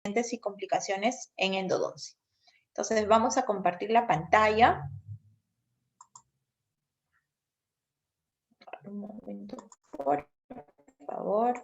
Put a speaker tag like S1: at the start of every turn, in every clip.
S1: y complicaciones en endodoncia. Entonces vamos a compartir la pantalla. Un momento, por favor.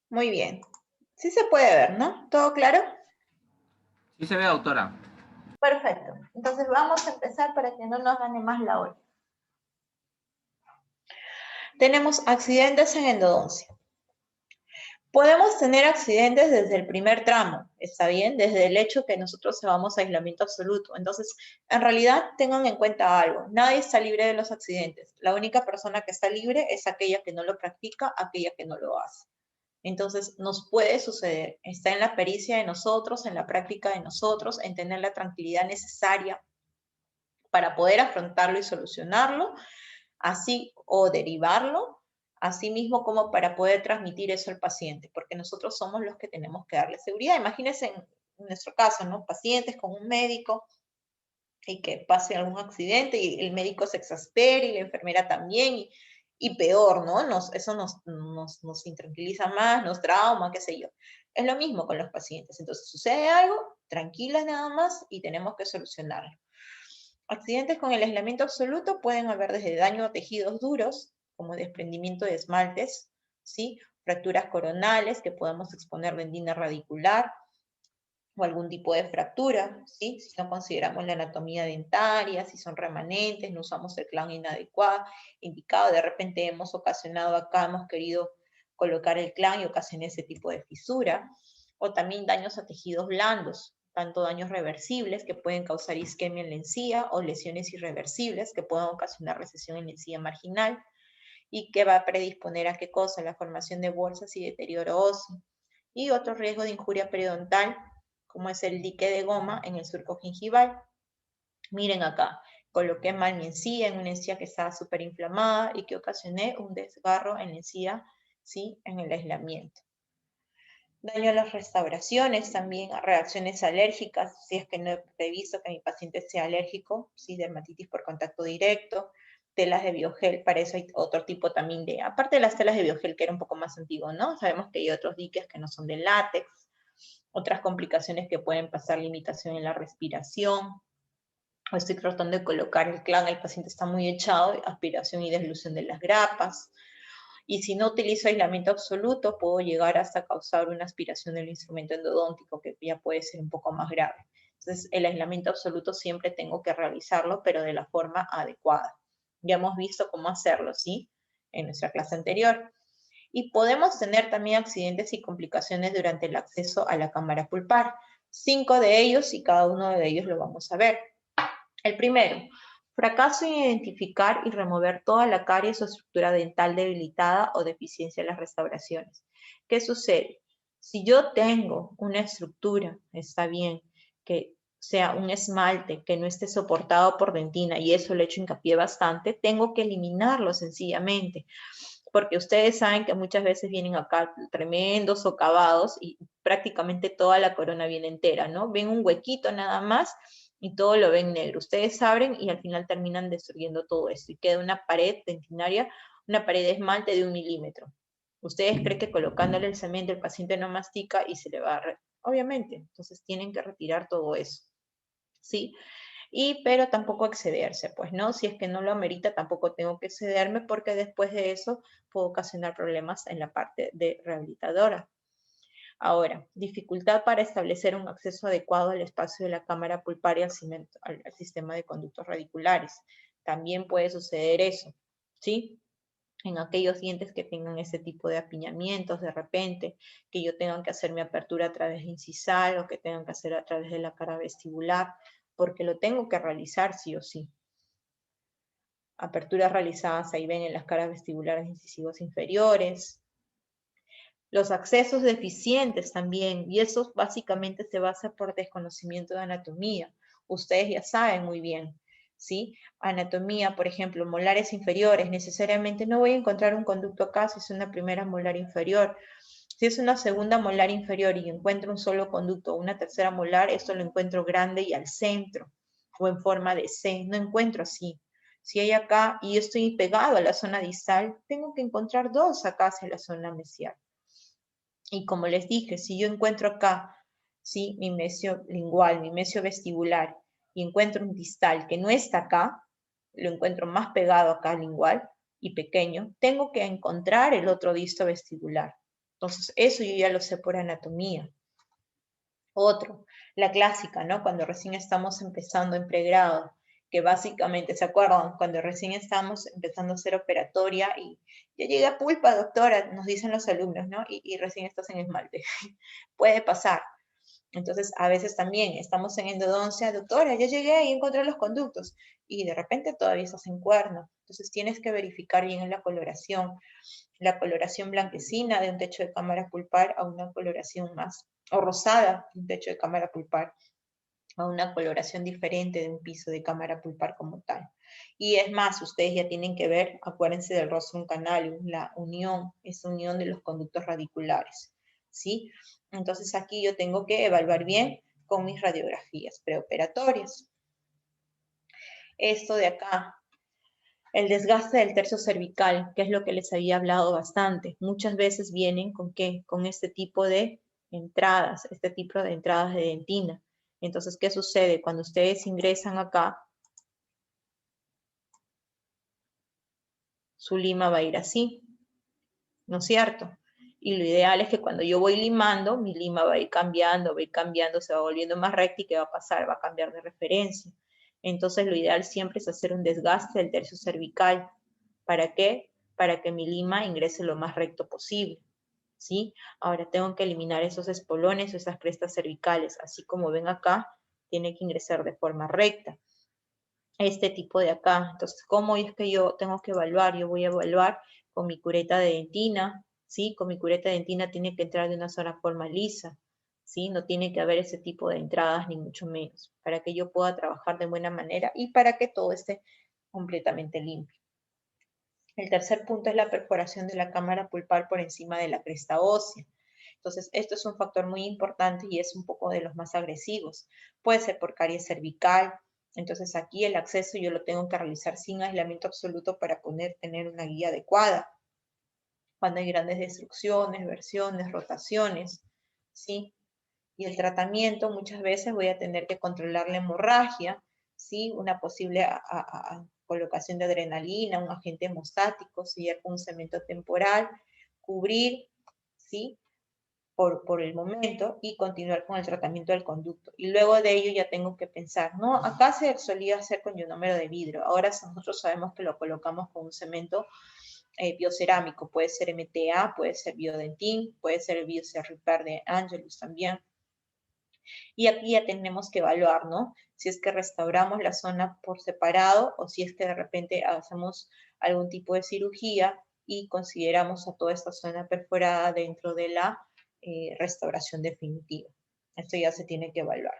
S1: Muy bien. Sí se puede ver, ¿no? ¿Todo claro?
S2: Sí se ve, doctora.
S1: Perfecto. Entonces vamos a empezar para que no nos gane más la hora. Tenemos accidentes en endodoncia. Podemos tener accidentes desde el primer tramo, ¿está bien? Desde el hecho que nosotros llevamos aislamiento absoluto. Entonces, en realidad, tengan en cuenta algo. Nadie está libre de los accidentes. La única persona que está libre es aquella que no lo practica, aquella que no lo hace. Entonces, nos puede suceder. Está en la pericia de nosotros, en la práctica de nosotros, en tener la tranquilidad necesaria para poder afrontarlo y solucionarlo, así o derivarlo, así mismo como para poder transmitir eso al paciente, porque nosotros somos los que tenemos que darle seguridad. Imagínense en nuestro caso, ¿no? Pacientes con un médico y que pase algún accidente y el médico se exaspere y la enfermera también, y peor, ¿no? Eso nos intranquiliza más, nos trauma, qué sé yo. Es lo mismo con los pacientes. Entonces, sucede algo, tranquilas nada más y tenemos que solucionarlo. Accidentes con el aislamiento absoluto pueden haber desde daño a tejidos duros, como desprendimiento de esmaltes, ¿sí? Fracturas coronales que podemos exponer dentina radicular o algún tipo de fractura, ¿sí? Si no consideramos la anatomía dentaria, si son remanentes, no usamos el clan inadecuado, indicado, de repente hemos ocasionado acá, hemos querido colocar el clan y ocasioné ese tipo de fisura, o también daños a tejidos blandos, tanto daños reversibles que pueden causar isquemia en la encía o lesiones irreversibles que pueden ocasionar recesión en la encía marginal y que va a predisponer a qué cosa, la formación de bolsas y deterioro óseo. Y otro riesgo de injuria periodontal, como es el dique de goma en el surco gingival. Miren acá, coloqué mal mi encía en una encía que estaba súper inflamada y que ocasioné un desgarro en la encía, ¿sí? En el aislamiento. Daño a las restauraciones, también a reacciones alérgicas, si es que no he previsto que mi paciente sea alérgico, ¿sí? Dermatitis por contacto directo, telas de biogel, para eso hay otro tipo también de, aparte de las telas de biogel que era un poco más antiguo, ¿no? Sabemos que hay otros diques que no son de látex, otras complicaciones que pueden pasar, limitación en la respiración, o estoy tratando de colocar el clan, el paciente está muy echado, aspiración y deslución de las grapas, y si no utilizo aislamiento absoluto, puedo llegar hasta causar una aspiración del instrumento endodóntico, que ya puede ser un poco más grave. Entonces, el aislamiento absoluto siempre tengo que realizarlo, pero de la forma adecuada. Ya hemos visto cómo hacerlo, ¿sí? En nuestra clase anterior. Y podemos tener también accidentes y complicaciones durante el acceso a la cámara pulpar. 5 de ellos y cada uno de ellos lo vamos a ver. El primero, fracaso en identificar y remover toda la caries o estructura dental debilitada o deficiencia en las restauraciones. ¿Qué sucede? Si yo tengo una estructura, está bien, que sea un esmalte que no esté soportado por dentina, y eso le he hecho hincapié bastante, tengo que eliminarlo sencillamente, porque ustedes saben que muchas veces vienen acá tremendos socavados y prácticamente toda la corona viene entera, ¿no? Ven un huequito nada más y todo lo ven negro. Ustedes abren y al final terminan destruyendo todo esto y queda una pared dentinaria, una pared de esmalte de 1 milímetro. Ustedes creen que colocándole el cemento el paciente no mastica y se le va a... Obviamente, entonces tienen que retirar todo eso, ¿sí? Pero tampoco excederse, pues, ¿no? Si es que no lo amerita, tampoco tengo que excederme porque después de eso puedo ocasionar problemas en la parte de rehabilitadora. Ahora, dificultad para establecer un acceso adecuado al espacio de la cámara pulparia al sistema de conductos radiculares. También puede suceder eso, ¿sí? En aquellos dientes que tengan ese tipo de apiñamientos de repente, que yo tenga que hacer mi apertura a través de incisal o que tengan que hacer a través de la cara vestibular, porque lo tengo que realizar sí o sí. Aperturas realizadas, ahí ven, en las caras vestibulares incisivos inferiores. Los accesos deficientes también, y eso básicamente se basa por desconocimiento de anatomía. Ustedes ya saben muy bien, ¿sí? Anatomía, por ejemplo, molares inferiores, necesariamente no voy a encontrar un conducto acá si es una primera molar inferior. Si es una segunda molar inferior y encuentro un solo conducto o una tercera molar, esto lo encuentro grande y al centro, o en forma de C, no encuentro así. Si hay acá y yo estoy pegado a la zona distal, tengo que encontrar dos acá hacia la zona mesial. Y como les dije, si yo encuentro acá, ¿sí? Mi mesio lingual, mi mesio vestibular, y encuentro un distal que no está acá, lo encuentro más pegado acá lingual y pequeño, tengo que encontrar el otro disto vestibular. Entonces, eso yo ya lo sé por anatomía. Otro, la clásica, ¿no? Cuando recién estamos empezando en pregrado, que básicamente, ¿se acuerdan? Cuando recién estamos empezando a hacer operatoria y ya llegué a pulpa, doctora, nos dicen los alumnos, ¿no? Y recién estás en esmalte. Puede pasar. Entonces, a veces también estamos en endodoncia, doctora, ya llegué y encontré los conductos, y de repente todavía estás en cuerno. Entonces, tienes que verificar bien en la coloración blanquecina de un techo de cámara pulpar a una coloración más, o rosada de un techo de cámara pulpar a una coloración diferente de un piso de cámara pulpar como tal. Y es más, ustedes ya tienen que ver, acuérdense del rostrum canalium, la unión, esa unión de los conductos radiculares, ¿sí? Entonces aquí yo tengo que evaluar bien con mis radiografías preoperatorias. Esto de acá, el desgaste del tercio cervical, que es lo que les había hablado bastante. Muchas veces vienen con qué? Con este tipo de entradas, este tipo de entradas de dentina. Entonces, ¿qué sucede? Cuando ustedes ingresan acá, su lima va a ir así, ¿no es cierto? Y lo ideal es que cuando yo voy limando, mi lima va a ir cambiando, se va volviendo más recta y ¿qué va a pasar? Va a cambiar de referencia. Entonces, lo ideal siempre es hacer un desgaste del tercio cervical. ¿Para qué? Para que mi lima ingrese lo más recto posible, ¿sí? Ahora tengo que eliminar esos espolones o esas crestas cervicales. Así como ven acá, tiene que ingresar de forma recta. Este tipo de acá. Entonces, ¿cómo es que yo tengo que evaluar? Yo voy a evaluar con mi cureta de dentina, ¿sí? Con mi cureta de dentina tiene que entrar de una sola forma lisa, ¿sí? No tiene que haber ese tipo de entradas, ni mucho menos, para que yo pueda trabajar de buena manera y para que todo esté completamente limpio. El tercer punto es la perforación de la cámara pulpar por encima de la cresta ósea. Entonces, esto es un factor muy importante y es un poco de los más agresivos. Puede ser por caries cervical. Entonces, aquí el acceso yo lo tengo que realizar sin aislamiento absoluto para poder tener una guía adecuada. Cuando hay grandes destrucciones, versiones, rotaciones, ¿sí? Y el tratamiento, muchas veces voy a tener que controlar la hemorragia, ¿sí? Una posible colocación de adrenalina, un agente hemostático, sellar con un cemento temporal, cubrir, ¿sí? Por el momento y continuar con el tratamiento del conducto. Y luego de ello ya tengo que pensar, no, acá se solía hacer con ionómero de vidrio, ahora nosotros sabemos que lo colocamos con un cemento biocerámico, puede ser MTA, puede ser biodentín, puede ser el biocerripar de Angelus también. Y aquí ya tenemos que evaluar, ¿no? Si es que restauramos la zona por separado o si es que de repente hacemos algún tipo de cirugía y consideramos a toda esta zona perforada dentro de la restauración definitiva. Esto ya se tiene que evaluar.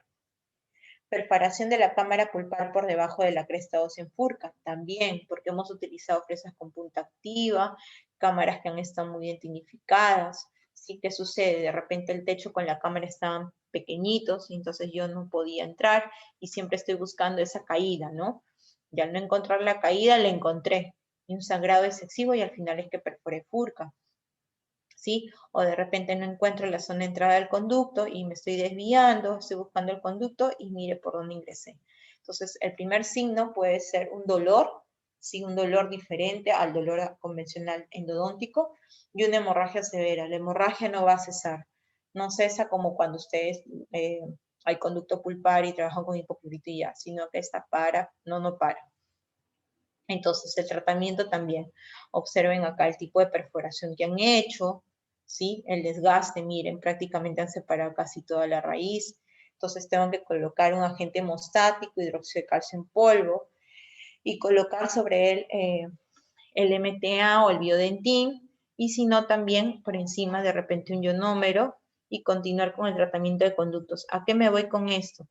S1: Perforación de la cámara pulpar por debajo de la cresta ósea en furca, también, porque hemos utilizado fresas con punta activa, cámaras que han estado muy bien tinificadas. ¿Sí? ¿Qué sucede? De repente el techo con la cámara estaban pequeñitos, y entonces yo no podía entrar y siempre estoy buscando esa caída, ¿no? Y al no encontrar la caída, la encontré. Y un sangrado excesivo y al final es que perforé furca. ¿Sí? O de repente no encuentro la zona de entrada del conducto y me estoy desviando, estoy buscando el conducto y mire por dónde ingresé. Entonces, el primer signo puede ser un dolor, ¿sí? Un dolor diferente al dolor convencional endodóntico y una hemorragia severa. La hemorragia no va a cesar, no cesa como cuando ustedes hay conducto pulpar y trabajan con hipocloritía, sino que esta para, no para. Entonces, el tratamiento también. Observen acá el tipo de perforación que han hecho, ¿sí? El desgaste, miren, prácticamente han separado casi toda la raíz. Entonces, tengo que colocar un agente hemostático, hidróxido de calcio en polvo, y colocar sobre él el MTA o el biodentín, y si no también por encima de repente un ionómero y continuar con el tratamiento de conductos. ¿A qué me voy con esto?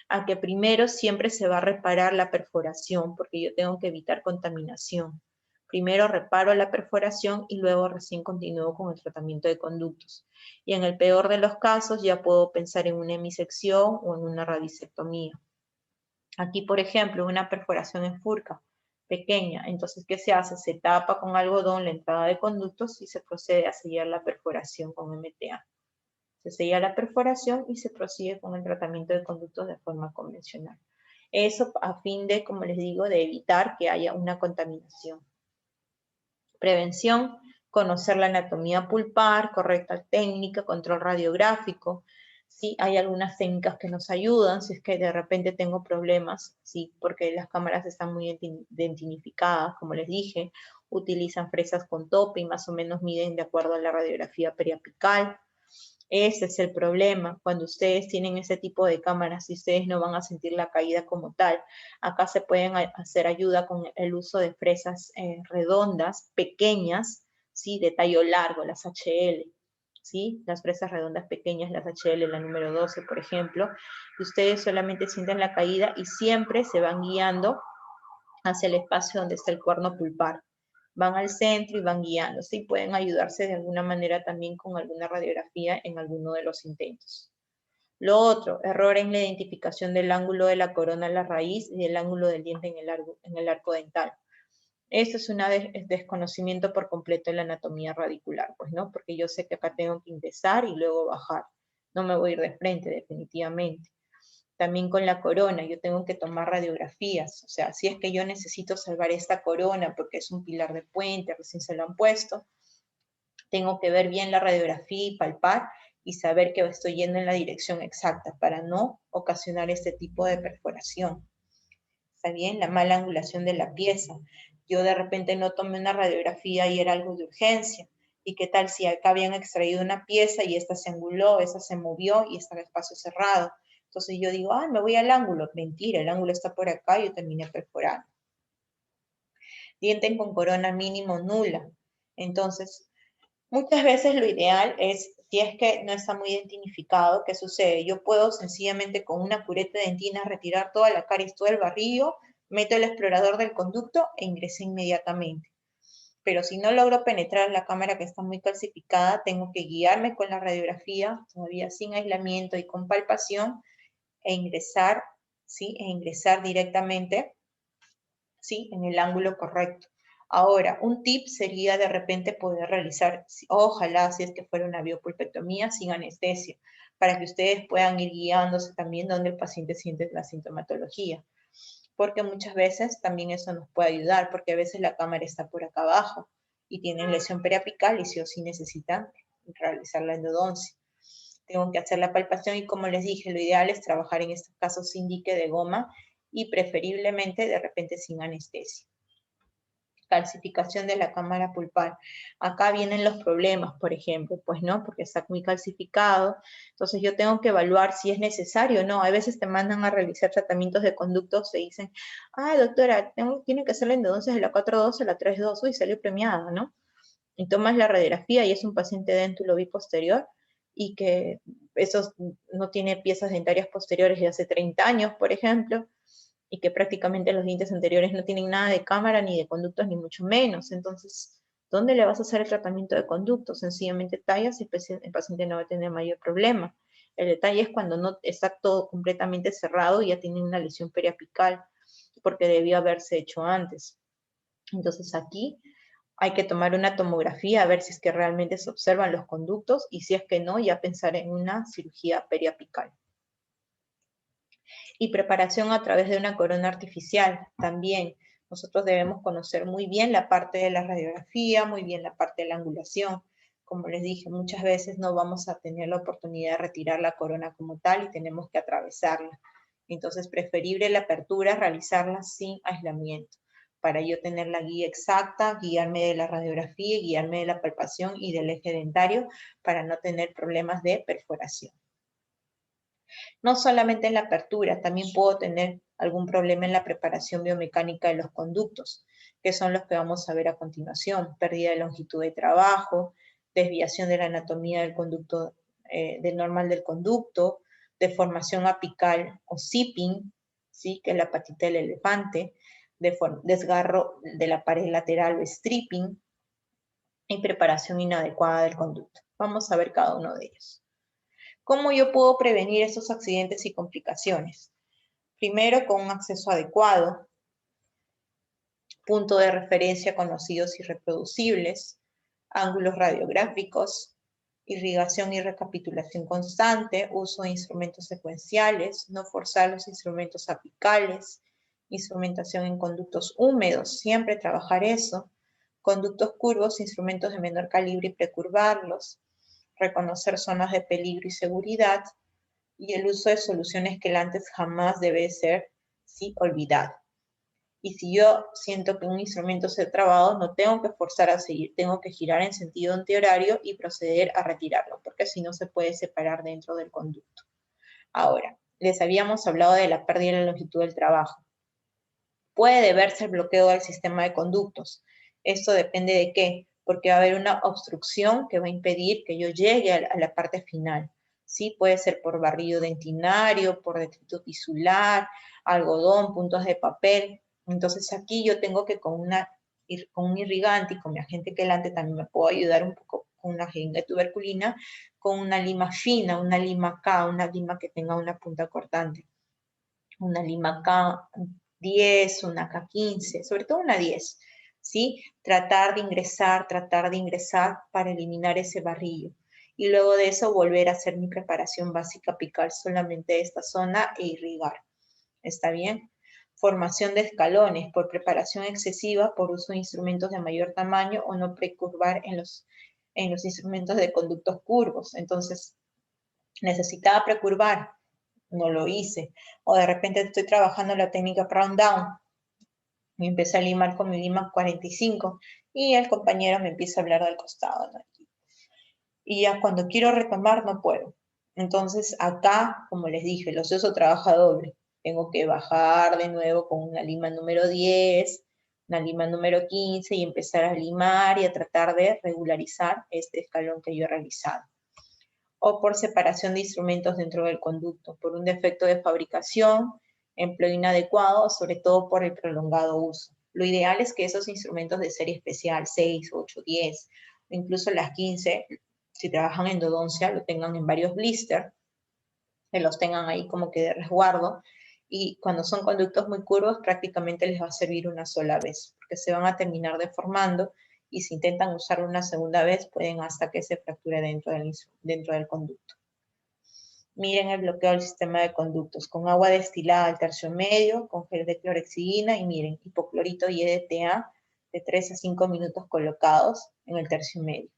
S1: A que primero siempre se va a reparar la perforación, porque yo tengo que evitar contaminación. Primero reparo la perforación y luego recién continúo con el tratamiento de conductos. Y en el peor de los casos ya puedo pensar en una hemisección o en una radicectomía. Aquí, por ejemplo, una perforación en furca pequeña. Entonces, ¿qué se hace? Se tapa con algodón la entrada de conductos y se procede a sellar la perforación con MTA. Se sella la perforación y se prosigue con el tratamiento de conductos de forma convencional. Eso a fin de, como les digo, de evitar que haya una contaminación. Prevención, conocer la anatomía pulpar, correcta técnica, control radiográfico. Sí, hay algunas técnicas que nos ayudan si es que de repente tengo problemas, sí, porque las cámaras están muy identificadas, como les dije, utilizan fresas con tope y más o menos miden de acuerdo a la radiografía periapical. Ese es el problema, cuando ustedes tienen ese tipo de cámaras y ustedes no van a sentir la caída como tal. Acá se pueden hacer ayuda con el uso de fresas redondas, pequeñas, ¿sí? De tallo largo, las HL, ¿sí? Las fresas redondas pequeñas, las HL, la número 12, por ejemplo. Y ustedes solamente sienten la caída y siempre se van guiando hacia el espacio donde está el cuerno pulpar. Van al centro y van guiándose y pueden ayudarse de alguna manera también con alguna radiografía en alguno de los intentos. Lo otro, error en la identificación del ángulo de la corona a la raíz y del ángulo del diente en el arco dental. Esto es un desconocimiento por completo de la anatomía radicular, pues, ¿no? Porque yo sé que acá tengo que ingresar y luego bajar. No me voy a ir de frente, definitivamente. También con la corona, yo tengo que tomar radiografías, o sea, si es que yo necesito salvar esta corona porque es un pilar de puente, recién se lo han puesto, tengo que ver bien la radiografía y palpar y saber que estoy yendo en la dirección exacta para no ocasionar este tipo de perforación. ¿Está bien? La mala angulación de la pieza. Yo de repente no tomé una radiografía y era algo de urgencia. ¿Y qué tal si acá habían extraído una pieza y esta se anguló, esta se movió y está en espacio cerrado? Entonces yo digo, ah, me voy al ángulo. Mentira, el ángulo está por acá y yo terminé perforando. Diente con corona mínimo nula. Entonces, muchas veces lo ideal es, si es que no está muy identificado, ¿qué sucede? Yo puedo sencillamente con una cureta dentina retirar toda la caries, todo el barrillo, meto el explorador del conducto e ingresé inmediatamente. Pero si no logro penetrar la cámara que está muy calcificada, tengo que guiarme con la radiografía, todavía sin aislamiento y con palpación, e ingresar, ¿sí? E ingresar directamente, ¿sí? En el ángulo correcto. Ahora, un tip sería de repente poder realizar, ojalá si es que fuera una biopulpectomía sin anestesia, para que ustedes puedan ir guiándose también donde el paciente siente la sintomatología. Porque muchas veces también eso nos puede ayudar, porque a veces la cámara está por acá abajo y tienen lesión periapical y sí o sí necesitan realizar la endodoncia. Tengo que hacer la palpación y como les dije, lo ideal es trabajar en estos casos sin dique de goma y preferiblemente de repente sin anestesia. Calcificación de la cámara pulpar. Acá vienen los problemas, por ejemplo, pues no, porque está muy calcificado. Entonces yo tengo que evaluar si es necesario o no. A veces te mandan a realizar tratamientos de conductos, te dicen, ah, doctora, tiene que hacer la endodoncia de la 4.2 a la 3.2, y salió premiada, ¿no? Y tomas la radiografía y es un paciente déntulo biposterior y que eso no tiene piezas dentarias posteriores de hace 30 años, por ejemplo, y que prácticamente los dientes anteriores no tienen nada de cámara, ni de conductos, ni mucho menos. Entonces, ¿dónde le vas a hacer el tratamiento de conductos? Sencillamente tallas y el paciente no va a tener mayor problema. El detalle es cuando no está todo completamente cerrado y ya tiene una lesión periapical, porque debió haberse hecho antes. Entonces aquí hay que tomar una tomografía a ver si es que realmente se observan los conductos y si es que no, ya pensar en una cirugía periapical. Y preparación a través de una corona artificial también. Nosotros debemos conocer muy bien la parte de la radiografía, muy bien la parte de la angulación. Como les dije, muchas veces no vamos a tener la oportunidad de retirar la corona como tal y tenemos que atravesarla. Entonces, preferible la apertura, realizarla sin aislamiento, para yo tener la guía exacta, guiarme de la radiografía, guiarme de la palpación y del eje dentario para no tener problemas de perforación. No solamente en la apertura, también puedo tener algún problema en la preparación biomecánica de los conductos, que son los que vamos a ver a continuación: pérdida de longitud de trabajo, desviación de la anatomía del conducto, del normal del conducto, deformación apical o zipping, ¿sí? Que es la patita del elefante, desgarro de la pared lateral o stripping, y preparación inadecuada del conducto. Vamos a ver cada uno de ellos. ¿Cómo yo puedo prevenir estos accidentes y complicaciones? Primero, con un acceso adecuado, punto de referencia conocidos y reproducibles, ángulos radiográficos, irrigación y recapitulación constante, uso de instrumentos secuenciales, no forzar los instrumentos apicales, instrumentación en conductos húmedos, siempre trabajar eso, conductos curvos, instrumentos de menor calibre y precurvarlos, reconocer zonas de peligro y seguridad, y el uso de soluciones quelantes jamás debe ser, sí, olvidado. Y si yo siento que un instrumento se ha trabado, no tengo que forzar a seguir, tengo que girar en sentido antihorario y proceder a retirarlo, porque si no se puede separar dentro del conducto. Ahora, les habíamos hablado de la pérdida de la longitud del trabajo. Puede deberse al bloqueo del sistema de conductos. Esto depende de qué, porque va a haber una obstrucción que va a impedir que yo llegue a la parte final. ¿Sí? Puede ser por barrido dentinario, por detrito tisular, algodón, puntos de papel. Entonces aquí yo tengo que con un irrigante y con mi agente quelante también me puedo ayudar un poco con una jeringa de tuberculina, con una lima fina, una lima K, una lima que tenga una punta cortante. Una lima K10, una K15, sobre todo una 10, ¿sí? Tratar de ingresar para eliminar ese barrillo. Y luego de eso volver a hacer mi preparación básica apical solamente de esta zona e irrigar. ¿Está bien? Formación de escalones por preparación excesiva, por uso de instrumentos de mayor tamaño o no precurvar en los instrumentos de conductos curvos. Entonces, necesitaba precurvar, no lo hice. O de repente estoy trabajando la técnica round down, me empecé a limar con mi lima 45 y el compañero me empieza a hablar del costado, ¿no? Y ya cuando quiero retomar no puedo. Entonces acá, como les dije, el ocioso trabaja doble. Tengo que bajar de nuevo con una lima número 10, una lima número 15 y empezar a limar y a tratar de regularizar este escalón que yo he realizado. O por separación de instrumentos dentro del conducto, por un defecto de fabricación, empleo inadecuado, o sobre todo por el prolongado uso. Lo ideal es que esos instrumentos de serie especial, 6, 8, 10, o incluso las 15, si trabajan en endodoncia, lo tengan en varios blisters, que los tengan ahí como que de resguardo, y cuando son conductos muy curvos prácticamente les va a servir una sola vez, porque se van a terminar deformando y si intentan usarlo una segunda vez pueden hasta que se fracture dentro del conducto. Miren el bloqueo del sistema de conductos con agua destilada al tercio medio, con gel de clorexidina y miren, hipoclorito y EDTA de 3 a 5 minutos colocados en el tercio medio.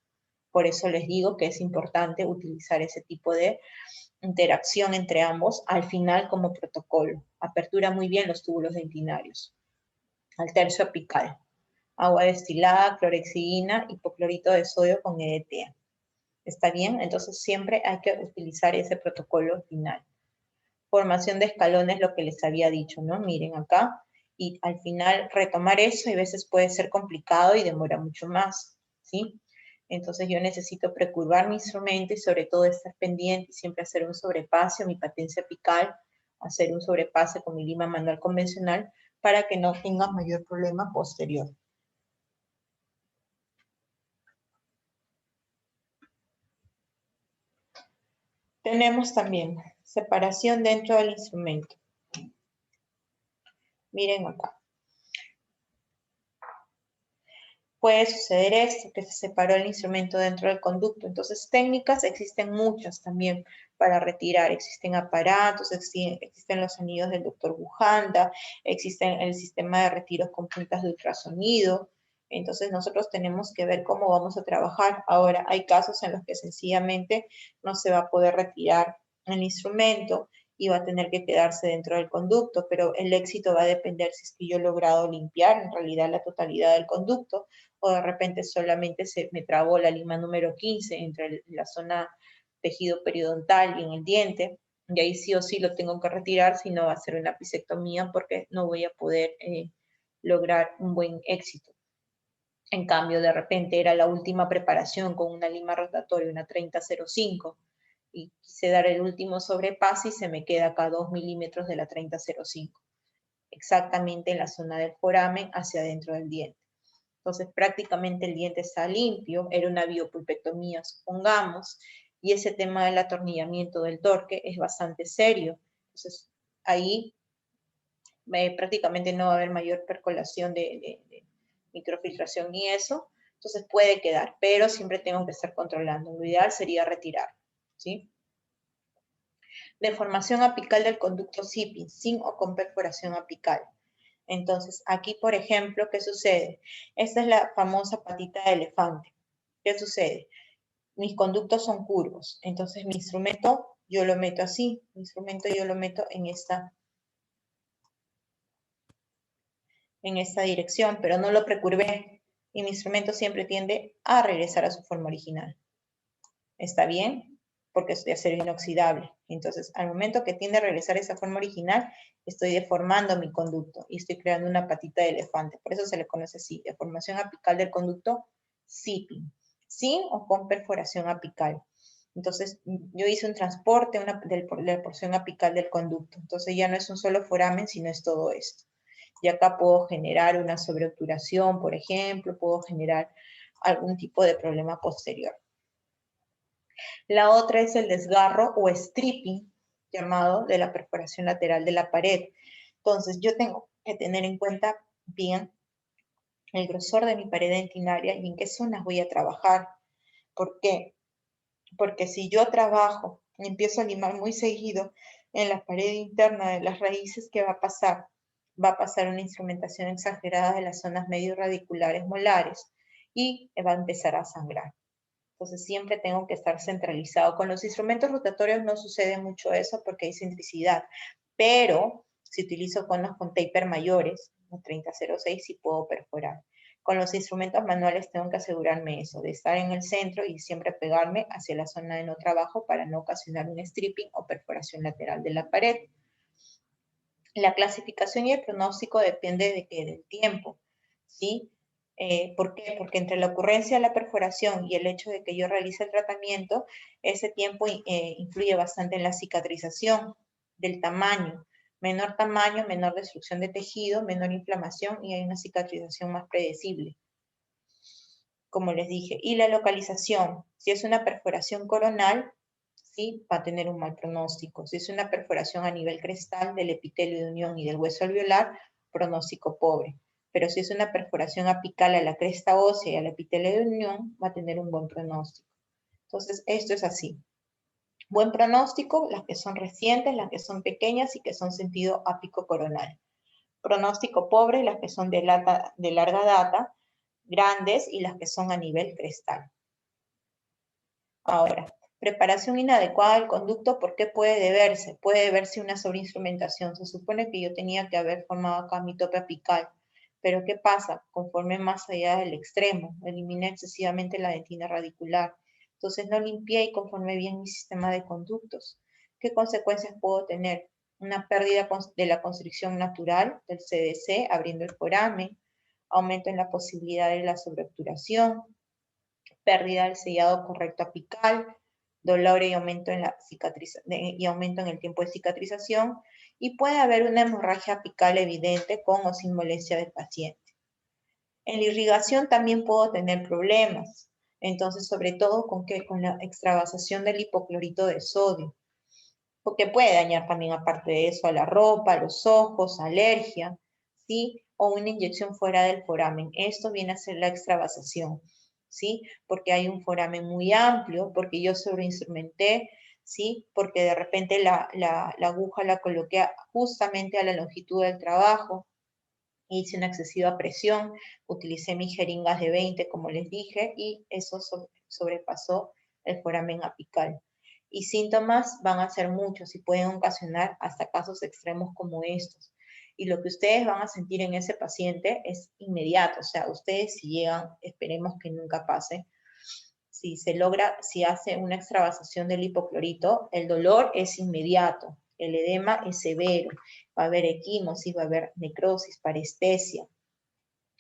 S1: Por eso les digo que es importante utilizar ese tipo de interacción entre ambos al final como protocolo. Apertura muy bien los túbulos dentinarios. Al tercio apical. Agua destilada, clorexidina, hipoclorito de sodio con EDTA. ¿Está bien? Entonces siempre hay que utilizar ese protocolo final. Formación de escalones, lo que les había dicho, ¿no? Miren acá. Y al final retomar eso a veces puede ser complicado y demora mucho más, ¿sí? Entonces yo necesito precurvar mi instrumento y sobre todo estar pendiente y siempre hacer un sobrepase, mi patencia apical, hacer un sobrepase con mi lima manual convencional para que no tenga mayor problema posterior. Tenemos también separación dentro del instrumento. Miren acá. Puede suceder esto, que se separó el instrumento dentro del conducto. Entonces, técnicas existen muchas también para retirar. Existen aparatos, existen los anillos del doctor Bujanda, existen el sistema de retiros con puntas de ultrasonido. Entonces, nosotros tenemos que ver cómo vamos a trabajar. Ahora, hay casos en los que sencillamente no se va a poder retirar el instrumento y va a tener que quedarse dentro del conducto, pero el éxito va a depender si es que yo he logrado limpiar en realidad la totalidad del conducto o de repente solamente se me trabó la lima número 15 entre la zona tejido periodontal y en el diente. Y ahí sí o sí lo tengo que retirar, si no va a ser una apicectomía porque no voy a poder lograr un buen éxito. En cambio, de repente era la última preparación con una lima rotatoria, una 3005, y quise dar el último sobrepaso y se me queda acá 2 milímetros de la 3005, exactamente en la zona del foramen hacia adentro del diente. Entonces prácticamente el diente está limpio, era una biopulpectomía, supongamos, y ese tema del atornillamiento del torque es bastante serio. Entonces ahí prácticamente no va a haber mayor percolación de microfiltración ni eso, entonces puede quedar, pero siempre tengo que estar controlando. Lo ideal sería retirar, ¿sí? Deformación apical del conducto SIPI, sin o con perforación apical. Entonces, aquí, por ejemplo, ¿qué sucede? Esta es la famosa patita de elefante. ¿Qué sucede? Mis conductos son curvos, entonces mi instrumento yo lo meto así, mi instrumento yo lo meto en esta dirección, pero no lo precurvé, y mi instrumento siempre tiende a regresar a su forma original. ¿Está bien? Porque es de acero inoxidable. Entonces, al momento que tiende a regresar a esa forma original, estoy deformando mi conducto y estoy creando una patita de elefante. Por eso se le conoce así, deformación apical del conducto SIPI, sin o con perforación apical. Entonces, yo hice un transporte de la porción apical del conducto. Entonces, ya no es un solo foramen, sino es todo esto. Y acá puedo generar una sobreobturación, por ejemplo, puedo generar algún tipo de problema posterior. La otra es el desgarro o stripping, llamado de la perforación lateral de la pared. Entonces, yo tengo que tener en cuenta bien el grosor de mi pared dentinaria y en qué zonas voy a trabajar. ¿Por qué? Porque si yo trabajo y empiezo a limar muy seguido en la pared interna de las raíces, ¿qué va a pasar? Va a pasar una instrumentación exagerada de las zonas medio radiculares molares y va a empezar a sangrar. Entonces siempre tengo que estar centralizado. Con los instrumentos rotatorios no sucede mucho eso porque hay centricidad, pero si utilizo conos con taper mayores, un 3006, sí puedo perforar. Con los instrumentos manuales tengo que asegurarme eso, de estar en el centro y siempre pegarme hacia la zona de no trabajo para no ocasionar un stripping o perforación lateral de la pared. La clasificación y el pronóstico depende del tiempo, ¿sí? ¿Por qué? Porque entre la ocurrencia de la perforación y el hecho de que yo realice el tratamiento, ese tiempo influye bastante en la cicatrización del tamaño. Menor tamaño, menor destrucción de tejido, menor inflamación y hay una cicatrización más predecible, como les dije. Y la localización, si es una perforación coronal, ¿sí? Va a tener un mal pronóstico. Si es una perforación a nivel crestal del epitelio de unión y del hueso alveolar, pronóstico pobre. Pero si es una perforación apical a la cresta ósea y al epitelio de unión, va a tener un buen pronóstico. Entonces, esto es así. Buen pronóstico, las que son recientes, las que son pequeñas y que son sentido ápico coronal. Pronóstico pobre, las que son de larga data, grandes y las que son a nivel crestal. Ahora, preparación inadecuada del conducto, ¿por qué puede deberse? Puede deberse una sobreinstrumentación. Se supone que yo tenía que haber formado acá mi tope apical, pero ¿qué pasa? Conforme más allá del extremo, eliminé excesivamente la dentina radicular. Entonces no limpié y conformé bien mi sistema de conductos. ¿Qué consecuencias puedo tener? Una pérdida de la constricción natural del CDC, abriendo el foramen, aumento en la posibilidad de la sobreobturación, pérdida del sellado correcto apical, dolor y aumento en el tiempo de cicatrización, y puede haber una hemorragia apical evidente con o sin molestia del paciente. En la irrigación también puedo tener problemas, entonces sobre todo con la extravasación del hipoclorito de sodio, porque puede dañar también aparte de eso a la ropa, a los ojos, alergia, ¿sí? O una inyección fuera del foramen. Esto viene a ser la extravasación, ¿sí? Porque hay un foramen muy amplio, porque yo sobreinstrumenté, ¿sí? Porque de repente la aguja la coloqué justamente a la longitud del trabajo, hice una excesiva presión, utilicé mis jeringas de 20, como les dije, y eso sobrepasó el foramen apical. Y síntomas van a ser muchos y pueden ocasionar hasta casos extremos como estos. Y lo que ustedes van a sentir en ese paciente es inmediato, o sea, ustedes si llegan, esperemos que nunca pase, si se logra, si hace una extravasación del hipoclorito, el dolor es inmediato, el edema es severo, va a haber equimosis, va a haber necrosis, parestesia,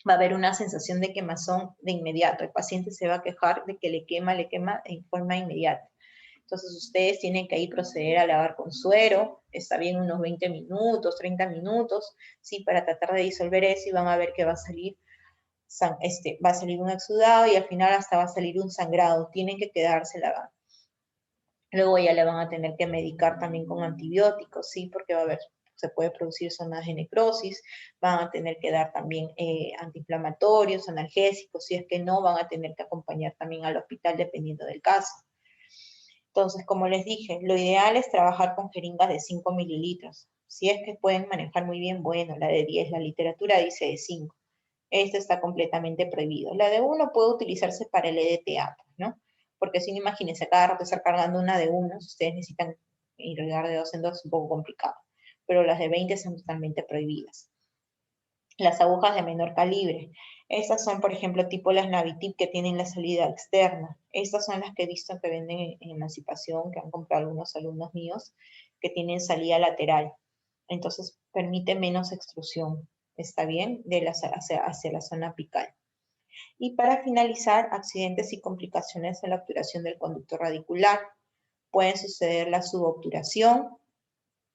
S1: va a haber una sensación de quemazón de inmediato. El paciente se va a quejar de que le quema en forma inmediata. Entonces ustedes tienen que ahí proceder a lavar con suero, está bien unos 20 minutos, 30 minutos, ¿sí? Para tratar de disolver eso y van a ver que va a salir un exudado y al final hasta va a salir un sangrado. Tienen que quedarse lavando. Luego ya le van a tener que medicar también con antibióticos, ¿sí? Porque se puede producir zonas de necrosis, van a tener que dar también antiinflamatorios, analgésicos, si es que no, van a tener que acompañar también al hospital dependiendo del caso. Entonces, como les dije, lo ideal es trabajar con jeringas de 5 mililitros. Si es que pueden manejar muy bien, bueno, la de 10, la literatura dice de 5. Esto está completamente prohibido. La de 1 puede utilizarse para el EDTA, ¿no? Porque si no, imagínense, cada rato estar cargando una de 1, si ustedes necesitan irrigar de 2 en 2, es un poco complicado. Pero las de 20 son totalmente prohibidas. Las agujas de menor calibre. Estas son, por ejemplo, tipo las Navitip que tienen la salida externa. Estas son las que he visto que venden en Emancipación, que han comprado algunos alumnos míos, que tienen salida lateral. Entonces, permite menos extrusión, ¿está bien? Hacia la zona apical. Y para finalizar, accidentes y complicaciones en la obturación del conducto radicular. Pueden suceder la subobturación,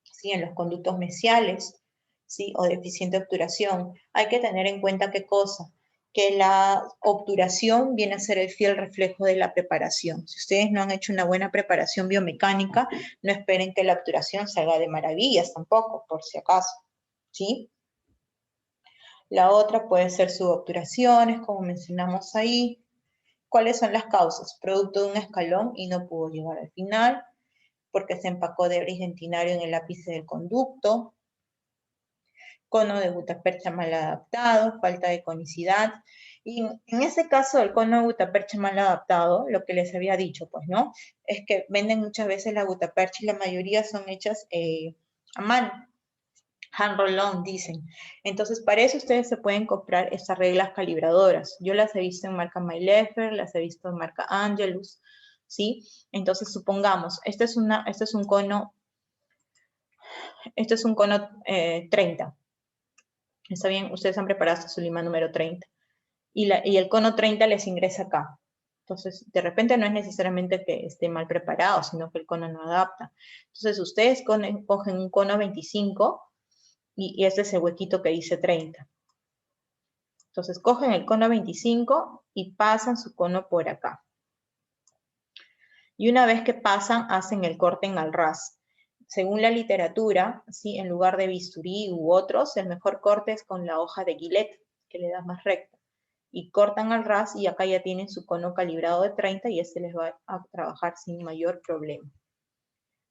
S1: ¿sí? En los conductos mesiales, ¿sí? O deficiente obturación. Hay que tener en cuenta qué cosa, que la obturación viene a ser el fiel reflejo de la preparación. Si ustedes no han hecho una buena preparación biomecánica, no esperen que la obturación salga de maravillas tampoco, por si acaso, ¿sí? La otra puede ser subobturaciones, como mencionamos ahí. ¿Cuáles son las causas? Producto de un escalón y no pudo llegar al final, porque se empacó debris dentinario en el ápice del conducto, cono de gutapercha mal adaptado, falta de conicidad. Y en ese caso del cono de gutapercha mal adaptado, lo que les había dicho, pues, ¿no? Es que venden muchas veces la gutapercha y la mayoría son hechas a mano, hand roll on, dicen. Entonces, para eso ustedes se pueden comprar estas reglas calibradoras. Yo las he visto en marca Maileffer, las he visto en marca Angelus, ¿sí? Entonces, supongamos, este es un cono 30. Está bien, ustedes han preparado su lima número 30. Y el cono 30 les ingresa acá. Entonces, de repente no es necesariamente que esté mal preparado, sino que el cono no adapta. Entonces, ustedes cogen un cono 25 y este es el huequito que dice 30. Entonces, cogen el cono 25 y pasan su cono por acá. Y una vez que pasan, hacen el corte en al ras. Según la literatura, ¿sí? En lugar de bisturí u otros, el mejor corte es con la hoja de guilet, que le da más recta. Y cortan al ras y acá ya tienen su cono calibrado de 30 y este les va a trabajar sin mayor problema.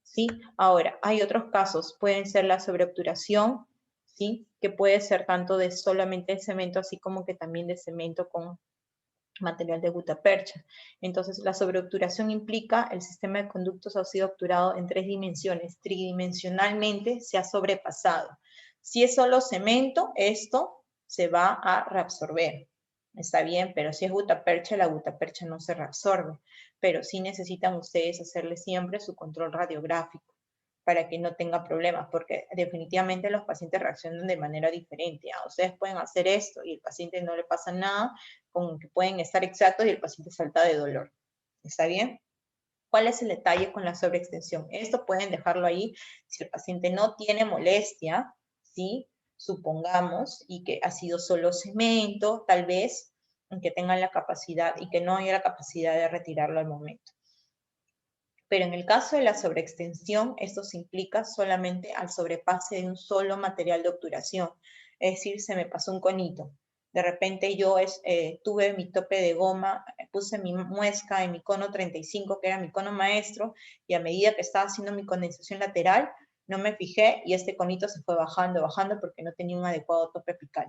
S1: ¿Sí? Ahora, hay otros casos, pueden ser la sobreobturación, ¿sí? Que puede ser tanto de solamente cemento, así como que también de cemento con material de gutapercha. Entonces, la sobreobturación implica el sistema de conductos ha sido obturado en 3 dimensiones. Tridimensionalmente se ha sobrepasado. Si es solo cemento, esto se va a reabsorber. Está bien, pero si es gutapercha, la gutapercha no se reabsorbe. Pero sí necesitan ustedes hacerle siempre su control radiográfico para que no tenga problemas, porque definitivamente los pacientes reaccionan de manera diferente. Ustedes pueden hacer esto y el paciente no le pasa nada, con que pueden estar exactos y el paciente salta de dolor. ¿Está bien? ¿Cuál es el detalle con la sobreextensión? Esto pueden dejarlo ahí si el paciente no tiene molestia, ¿sí? Supongamos, y que ha sido solo cemento, tal vez, que tengan la capacidad y que no haya la capacidad de retirarlo al momento. Pero en el caso de la sobreextensión, esto se implica solamente al sobrepase de un solo material de obturación. Es decir, se me pasó un conito. De repente yo tuve mi tope de goma, puse mi muesca en mi cono 35, que era mi cono maestro, y a medida que estaba haciendo mi condensación lateral, no me fijé y este conito se fue bajando, bajando porque no tenía un adecuado tope apical.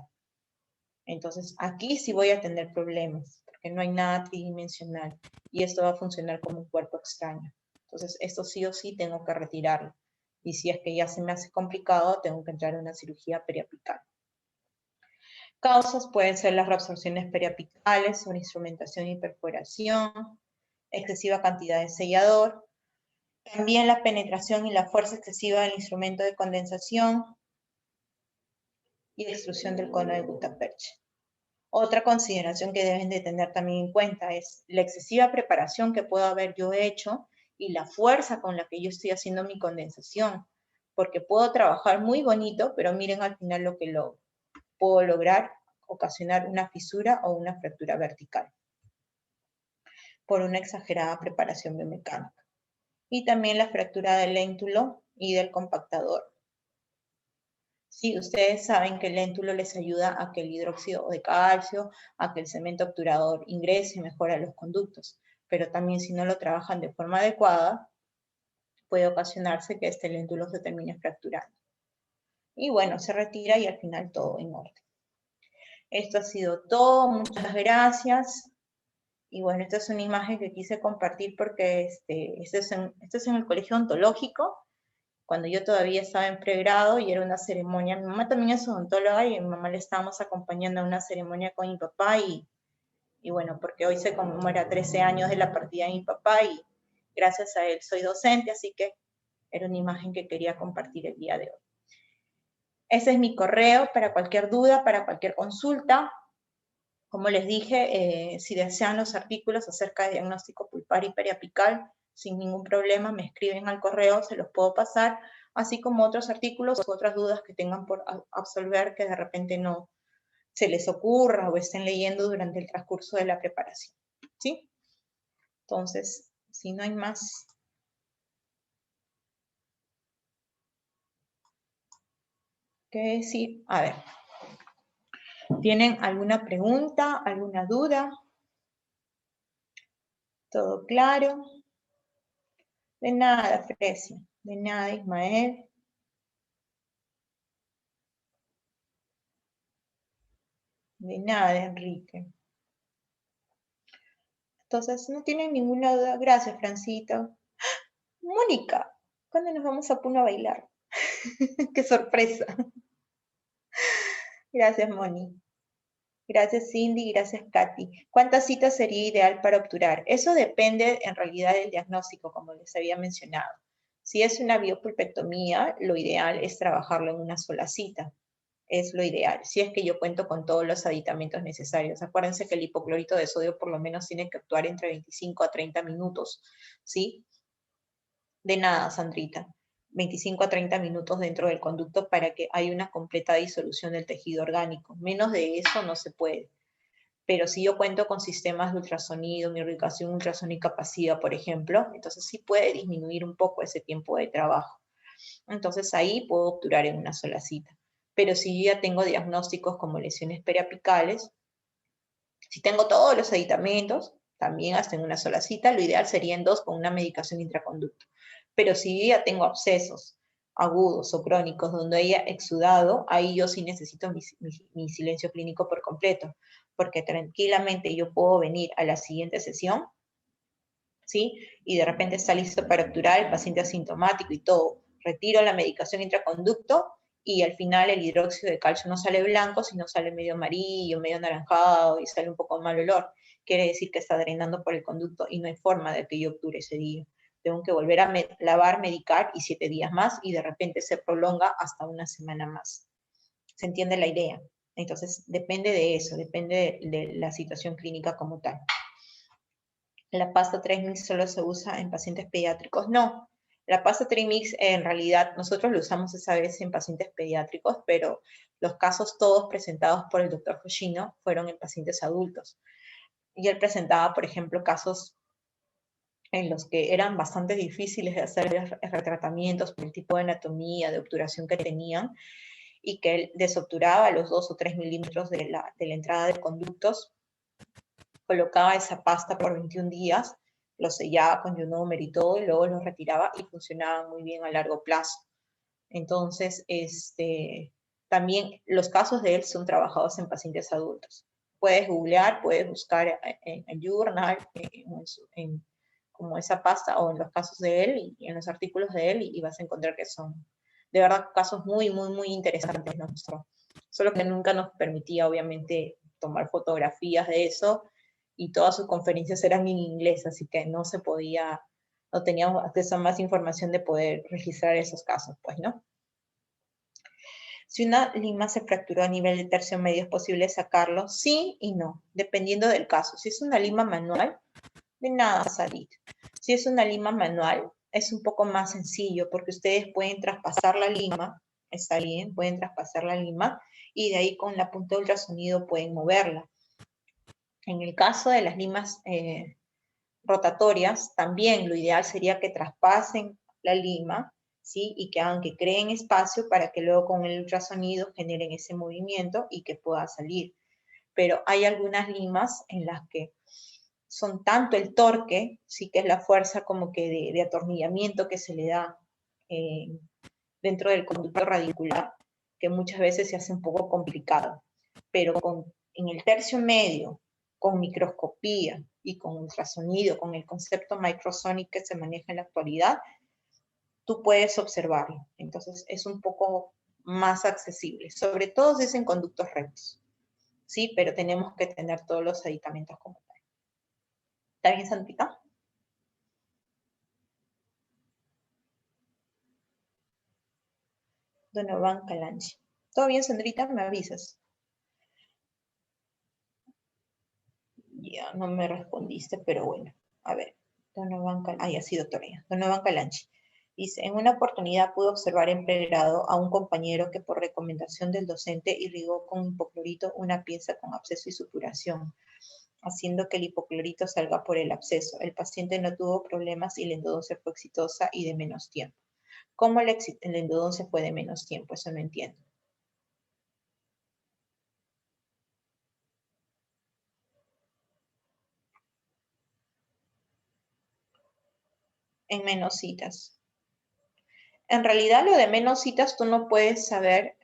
S1: Entonces, aquí sí voy a tener problemas, porque no hay nada tridimensional y esto va a funcionar como un cuerpo extraño. Entonces, esto sí o sí tengo que retirarlo. Y si es que ya se me hace complicado, tengo que entrar en una cirugía periapical. Causas pueden ser las reabsorciones periapicales, sobre instrumentación y perforación, excesiva cantidad de sellador, también la penetración y la fuerza excesiva del instrumento de condensación y extrusión del cono de gutta-percha. Otra consideración que deben de tener también en cuenta es la excesiva preparación que puedo haber yo hecho y la fuerza con la que yo estoy haciendo mi condensación, porque puedo trabajar muy bonito, pero miren al final lo que puedo lograr, ocasionar una fisura o una fractura vertical por una exagerada preparación biomecánica. Y también la fractura del léntulo y del compactador. Sí, ustedes saben que el léntulo les ayuda a que el hidróxido de calcio, a que el cemento obturador ingrese mejor a los conductos, pero también si no lo trabajan de forma adecuada, puede ocasionarse que este léntulo se termine fracturando. Y bueno, se retira y al final todo en orden. Esto ha sido todo, muchas gracias. Y bueno, esta es una imagen que quise compartir porque este es en el colegio ontológico, cuando yo todavía estaba en pregrado y era una ceremonia. Mi mamá también es odontóloga y a mi mamá le estábamos acompañando a una ceremonia con mi papá y bueno, porque hoy se conmemora 13 años de la partida de mi papá y gracias a él soy docente, así que era una imagen que quería compartir el día de hoy. Ese es mi correo para cualquier duda, para cualquier consulta. Como les dije, si desean los artículos acerca de diagnóstico pulpar y periapical, sin ningún problema me escriben al correo, se los puedo pasar, así como otros artículos u otras dudas que tengan por absolver que de repente no se les ocurra o estén leyendo durante el transcurso de la preparación. ¿Sí? Entonces, si no hay más. ¿Qué decir? A ver. ¿Tienen alguna pregunta, alguna duda? ¿Todo claro? De nada, Frecia. De nada, Ismael. De nada, Enrique. Entonces, no tienen ninguna duda. Gracias, Francito. Mónica, ¿cuándo nos vamos a Puno a bailar? ¡Qué sorpresa! Gracias, Moni. Gracias, Cindy. Gracias, Katy. ¿Cuántas citas sería ideal para obturar? Eso depende, en realidad, del diagnóstico, como les había mencionado. Si es una biopulpectomía, lo ideal es trabajarlo en una sola cita. Es lo ideal, si es que yo cuento con todos los aditamentos necesarios. Acuérdense que el hipoclorito de sodio por lo menos tiene que actuar entre 25 a 30 minutos, ¿sí? De nada, Sandrita. 25 a 30 minutos dentro del conducto para que haya una completa disolución del tejido orgánico. Menos de eso no se puede. Pero si yo cuento con sistemas de ultrasonido, mi irrigación ultrasónica pasiva, por ejemplo, entonces sí puede disminuir un poco ese tiempo de trabajo. Entonces ahí puedo obturar en una sola cita. Pero si yo ya tengo diagnósticos como lesiones periapicales, si tengo todos los aditamentos, también hasta en una sola cita, lo ideal sería en dos con una medicación intraconducto. Pero si yo ya tengo abscesos agudos o crónicos donde haya exudado, ahí yo sí necesito mi silencio clínico por completo, porque tranquilamente yo puedo venir a la siguiente sesión, ¿sí? Y de repente está listo para obturar, el paciente asintomático y todo. Retiro la medicación intraconducto y al final el hidróxido de calcio no sale blanco, sino sale medio amarillo, medio anaranjado y sale un poco mal olor. Quiere decir que está drenando por el conducto y no hay forma de que yo obture ese día. Tengo que volver a lavar, medicar y 7 días más y de repente se prolonga hasta una semana más. ¿Se entiende la idea? Entonces, depende de eso, depende de la situación clínica como tal. ¿La pasta Trimix solo se usa en pacientes pediátricos? No, la pasta Trimix en realidad nosotros lo usamos esa vez en pacientes pediátricos, pero los casos todos presentados por el doctor Hoshino fueron en pacientes adultos. Y él presentaba, por ejemplo, casos en los que eran bastante difíciles de hacer retratamientos por el tipo de anatomía, de obturación que tenían, y que él desobturaba los 2 o 3 milímetros de la entrada de conductos, colocaba esa pasta por 21 días, lo sellaba con ionómero y todo, y luego lo retiraba y funcionaba muy bien a largo plazo. Entonces, también los casos de él son trabajados en pacientes adultos. Puedes googlear, puedes buscar en Journal, como esa pasta, o en los casos de él, y en los artículos de él, y vas a encontrar que son, de verdad, casos muy, muy, muy interesantes. Solo que nunca nos permitía, obviamente, tomar fotografías de eso, y todas sus conferencias eran en inglés, así que no se podía, no teníamos acceso a más información de poder registrar esos casos, pues, ¿no? Si una lima se fracturó a nivel de tercio medio, ¿es posible sacarlo? Sí y no, dependiendo del caso. Si es una lima manual, de nada salir. Si es una lima manual, es un poco más sencillo porque ustedes pueden traspasar la lima, está bien, pueden traspasar la lima y de ahí con la punta de ultrasonido pueden moverla. En el caso de las limas rotatorias, también lo ideal sería que traspasen la lima, ¿sí? Y que hagan que creen espacio para que luego con el ultrasonido generen ese movimiento y que pueda salir. Pero hay algunas limas en las que son tanto el torque, sí que es la fuerza como que de atornillamiento que se le da dentro del conducto radicular, que muchas veces se hace un poco complicado. Pero en el tercio medio, con microscopía y con ultrasonido, con el concepto microsonic que se maneja en la actualidad, tú puedes observarlo. Entonces es un poco más accesible, sobre todo si es en conductos rectos. Sí, pero tenemos que tener todos los aditamentos como tal. ¿Está bien, Santita? Donovan Calanchi. ¿Todo bien, Sandrita? ¿Me avisas? Ya, no me respondiste, pero bueno. A ver, Donovan Calanchi. Ah, ya sí, doctora. Donovan Calanchi. Dice, en una oportunidad pude observar en pregrado a un compañero que por recomendación del docente irrigó con hipoclorito una pieza con absceso y supuración, haciendo que el hipoclorito salga por el absceso. El paciente no tuvo problemas y la endodoncia fue exitosa y de menos tiempo. ¿Cómo la endodoncia fue de menos tiempo? Eso no entiendo. En menos citas. En realidad lo de menos citas tú no puedes saber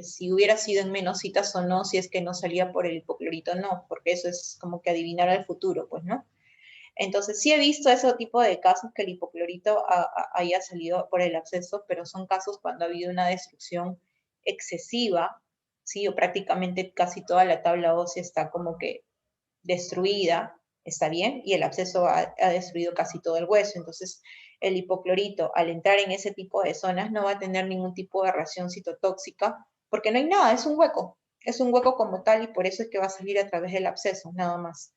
S1: si hubiera sido en menos citas o no, si es que no salía por el hipoclorito o no, porque eso es como que adivinar al futuro, pues, ¿no? Entonces sí he visto ese tipo de casos que el hipoclorito haya salido por el absceso, pero son casos cuando ha habido una destrucción excesiva, sí, o prácticamente casi toda la tabla ósea está como que destruida, está bien, y el absceso ha destruido casi todo el hueso. Entonces, el hipoclorito, al entrar en ese tipo de zonas, no va a tener ningún tipo de reacción citotóxica, porque no hay nada, es un hueco como tal, y por eso es que va a salir a través del absceso, nada más.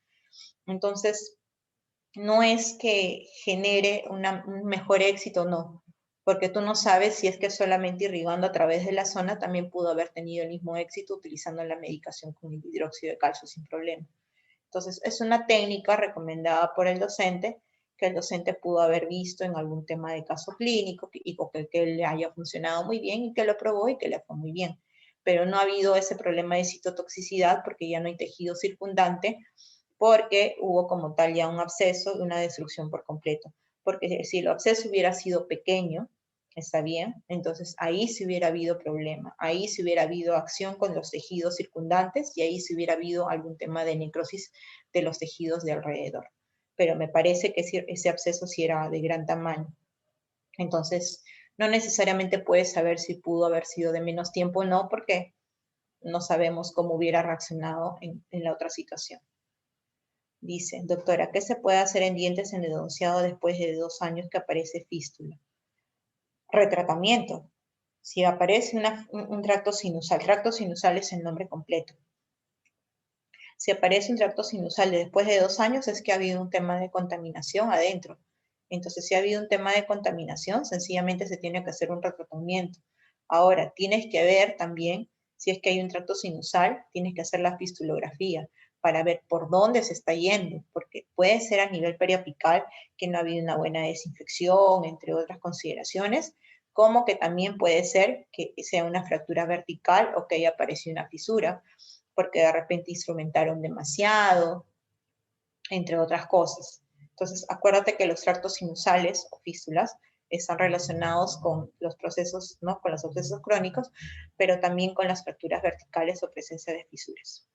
S1: Entonces, no es que genere un mejor éxito, no, porque tú no sabes si es que solamente irrigando a través de la zona también pudo haber tenido el mismo éxito utilizando la medicación con el hidróxido de calcio sin problema. Entonces, es una técnica recomendada por el docente que el docente pudo haber visto en algún tema de caso clínico y que le haya funcionado muy bien y que lo probó y que le fue muy bien. Pero no ha habido ese problema de citotoxicidad porque ya no hay tejido circundante, porque hubo como tal ya un absceso y una destrucción por completo. Porque si el absceso hubiera sido pequeño, está bien, entonces ahí sí hubiera habido problema, ahí sí hubiera habido acción con los tejidos circundantes y ahí sí hubiera habido algún tema de necrosis de los tejidos de alrededor. Pero me parece que ese absceso sí era de gran tamaño. Entonces, no necesariamente puedes saber si pudo haber sido de menos tiempo o no, porque no sabemos cómo hubiera reaccionado en la otra situación. Dice, doctora, ¿qué se puede hacer en dientes endodonciados después de 2 años que aparece fístula? Retratamiento. Si aparece un tracto sinusal es el nombre completo. Si aparece un tracto sinusal después de 2 años es que ha habido un tema de contaminación adentro. Entonces, si ha habido un tema de contaminación, sencillamente se tiene que hacer un retratamiento. Ahora, tienes que ver también, si es que hay un tracto sinusal, tienes que hacer la fistulografía para ver por dónde se está yendo, porque puede ser a nivel periapical que no ha habido una buena desinfección, entre otras consideraciones, como que también puede ser que sea una fractura vertical o que haya aparecido una fisura, porque de repente instrumentaron demasiado, entre otras cosas. Entonces, acuérdate que los tractos sinusales o fístulas están relacionados con los procesos, ¿no? Con los abscesos crónicos, pero también con las fracturas verticales o presencia de fisuras.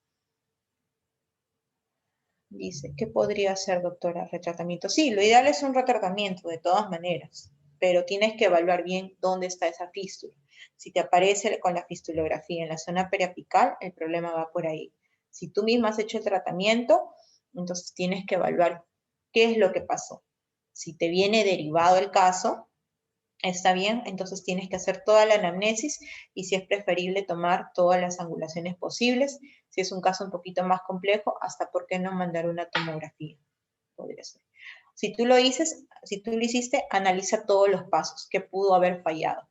S1: Dice, ¿qué podría hacer, doctora? Retratamiento. Sí, lo ideal es un retratamiento, de todas maneras, pero tienes que evaluar bien dónde está esa fístula. Si te aparece con la fistulografía en la zona periapical, el problema va por ahí. Si tú misma has hecho el tratamiento, Entonces tienes que evaluar qué es lo que pasó. Si te viene derivado el caso, está bien, entonces tienes que hacer toda la anamnesis y si es preferible tomar todas las angulaciones posibles. Si es un caso un poquito más complejo, hasta por qué no mandar una tomografía. Podría ser. Si tú lo hiciste, analiza todos los pasos que pudo haber fallado.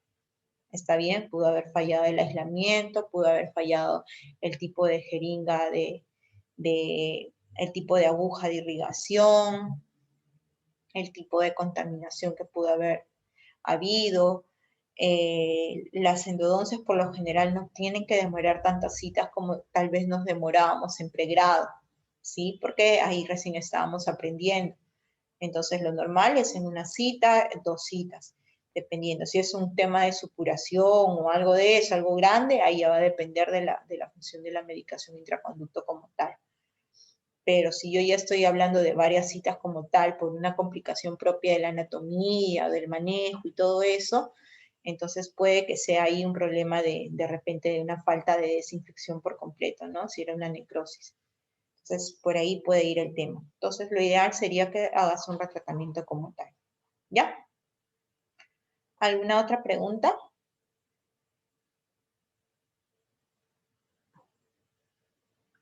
S1: Está bien, pudo haber fallado el aislamiento, pudo haber fallado el tipo de jeringa el tipo de aguja de irrigación, el tipo de contaminación que pudo haber habido. Las endodoncias por lo general no tienen que demorar tantas citas como tal vez nos demorábamos en pregrado, ¿sí? Porque ahí recién estábamos aprendiendo. Entonces lo normal es en una cita, 2 citas, dependiendo. Si es un tema de supuración o algo de eso, algo grande, ahí ya va a depender de la función de la medicación intraconducto como tal. Pero si yo ya estoy hablando de varias citas como tal, por una complicación propia de la anatomía, del manejo y todo eso, entonces puede que sea ahí un problema de repente de una falta de desinfección por completo, ¿no? Si era una necrosis. Entonces, por ahí puede ir el tema. Entonces, lo ideal sería que hagas un retratamiento como tal. ¿Ya? ¿Alguna otra pregunta?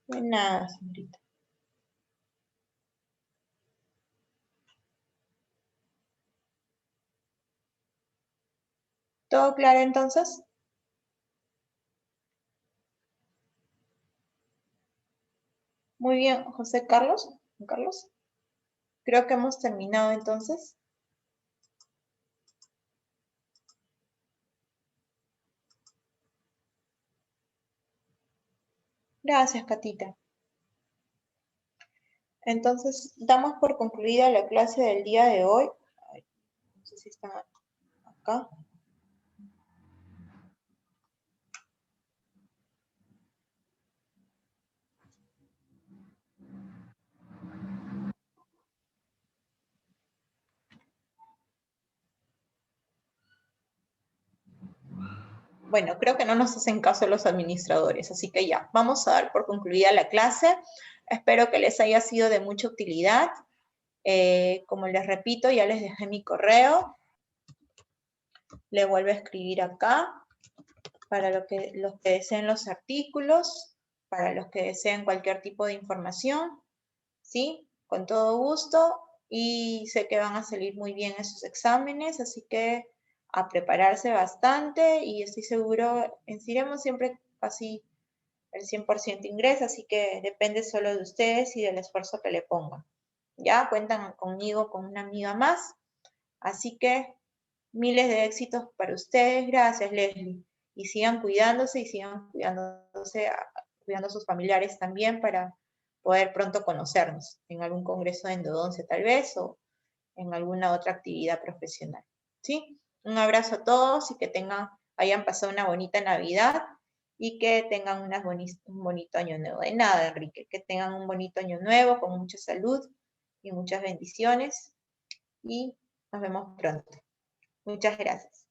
S1: De nada, señorita. ¿Todo claro entonces? Muy bien, José Carlos. Carlos. Creo que hemos terminado entonces. Gracias, Catita. Entonces, damos por concluida la clase del día de hoy. Ay, no sé si está acá. Bueno, creo que no nos hacen caso los administradores, así que ya, vamos a dar por concluida la clase. Espero que les haya sido de mucha utilidad. Como les repito, ya les dejé mi correo. Le vuelvo a escribir acá para los que deseen los artículos, para los que deseen cualquier tipo de información, ¿sí? Con todo gusto y sé que van a salir muy bien esos exámenes, así que a prepararse bastante y estoy seguro, en Ciremo siempre casi el 100% ingresa, así que depende solo de ustedes y del esfuerzo que le pongan. Ya cuentan conmigo, con una amiga más, así que miles de éxitos para ustedes. Gracias, Leslie. Y sigan cuidándose y sigan cuidándose, cuidando a sus familiares también para poder pronto conocernos en algún congreso de endodoncia tal vez o en alguna otra actividad profesional. ¿Sí? Un abrazo a todos y que hayan pasado una bonita Navidad y que tengan un bonito año nuevo. De nada, Enrique, que tengan un bonito año nuevo con mucha salud y muchas bendiciones y nos vemos pronto. Muchas gracias.